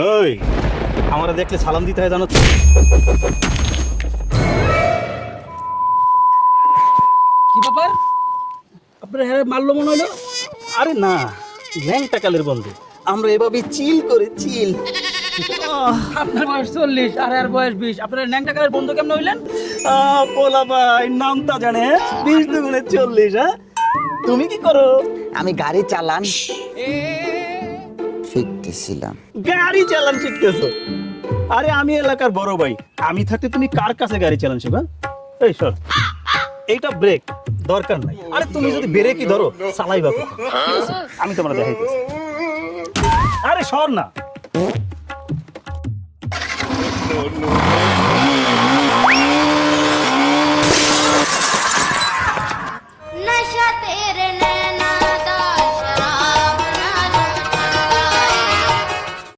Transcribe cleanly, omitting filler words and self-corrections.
ওই আমরা দেখলে সালাম দিতে হয় জানো তো? কি ব্যাপার? আপনার হ্যাঁ মারলো মনে হলো। আরে না, ল্যাংটা কালের বন্ধু, আমরা এভাবে চিল করে চিল। আপনার বয়স 40 আর এর বয়স 20, আপনার ন্যাংটা কালের বন্ধু কেমন হইলেন? পোলা ভাই নামটা জানে 20 দুগুণে 40। হ্যাঁ, তুমি কি করো? আমি গাড়ি চালান শিখতেছিলাম। গাড়ি চালান শিখতেছো? আরে আমি এলাকার বড় ভাই, আমি থাকতে তুমি কার কাছে গাড়ি চালান শিখবা? এই সর, এইটা ব্রেক দরকার নাই। আরে তুমি যদি ব্রেকই ধরো চালাইবা কখন? ঠিক আছে? আমি তোমরা দেখাইতেছি। আরে সর না।